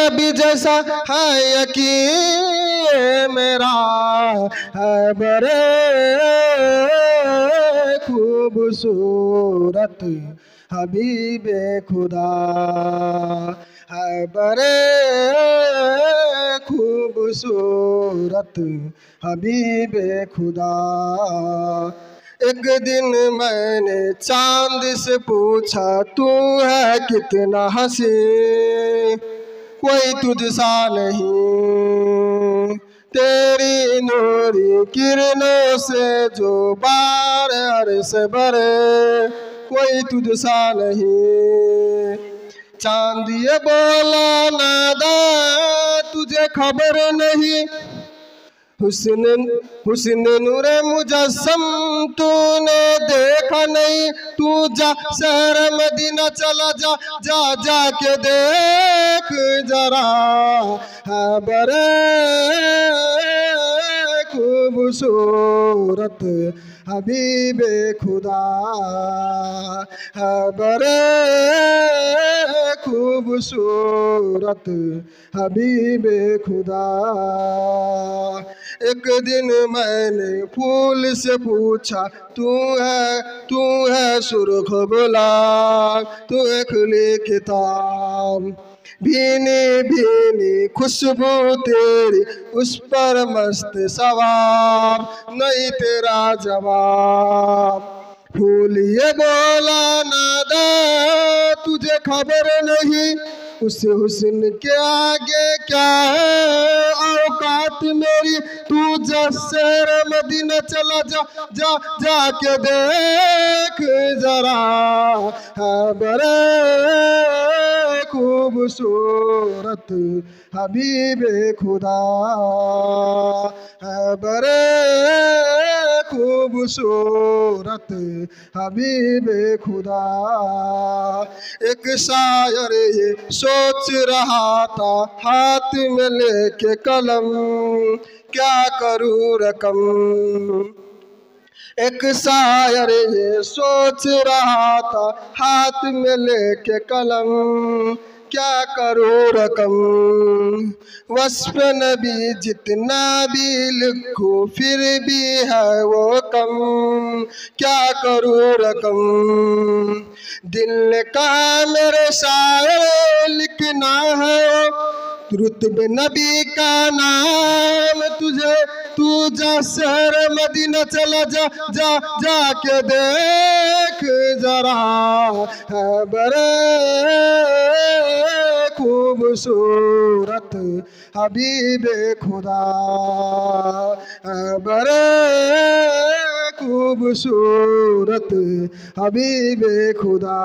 नबी जैसा है यकीन मेरा, है बड़े खूबसूरत हबीबे खुदा, है बड़े खूबसूरत हबीबे खुदा। एक दिन मैंने चांद से पूछा तू है कितना हंसी, कोई तुझसा नहीं, तेरी नूरी किरणों से जो बार अरस भरे, कोई तुझसा नहीं। चांद ये बोला नादा तुझे खबर नहीं, हुस्न नूरे मुजस्सम तूने देखा नहीं, तू जा शहर मदीना चला जा, जा जा के देख जरा, है बड़े खूबसूरत हबीबे खुदा, है बड़े खूबसूरत हबीबे खुदा। एक दिन मैंने फूल से पूछा तू है सुर्ख गुलाब, तू है खुली किताब, भीनी भीनी खुशबू तेरी उस पर मस्त सवाब, नहीं तेरा जवाब। फूल ये बोला नादा तुझे खबर नहीं, उस हुस्न के आगे क्या है औकात मेरी, तू जा शहर मदीना चला जा, जा जा के देख जरा, है बड़े खूबसूरत हबीबे खुदा, है बड़े खूबसूरत हबीबे खुदा। एक शायर ये सोच रहा था हाथ में लेके कलम, क्या करूं रकम। एक शायर ये सोच रहा था हाथ में लेके कलम, क्या करूं रकम। वस्फ नबी जितना भी लिखूं फिर भी है वो कम, क्या करूं रकम। दिल का मेरे शायर लिखना है रुतबे नबी का नाम तुझे, तू जा शहर मदीना चला जा, जा जा के देख जरा, है बड़े खूबसूरत हबीबे खुदा, है बड़े खूबसूरत हबीबे खुदा।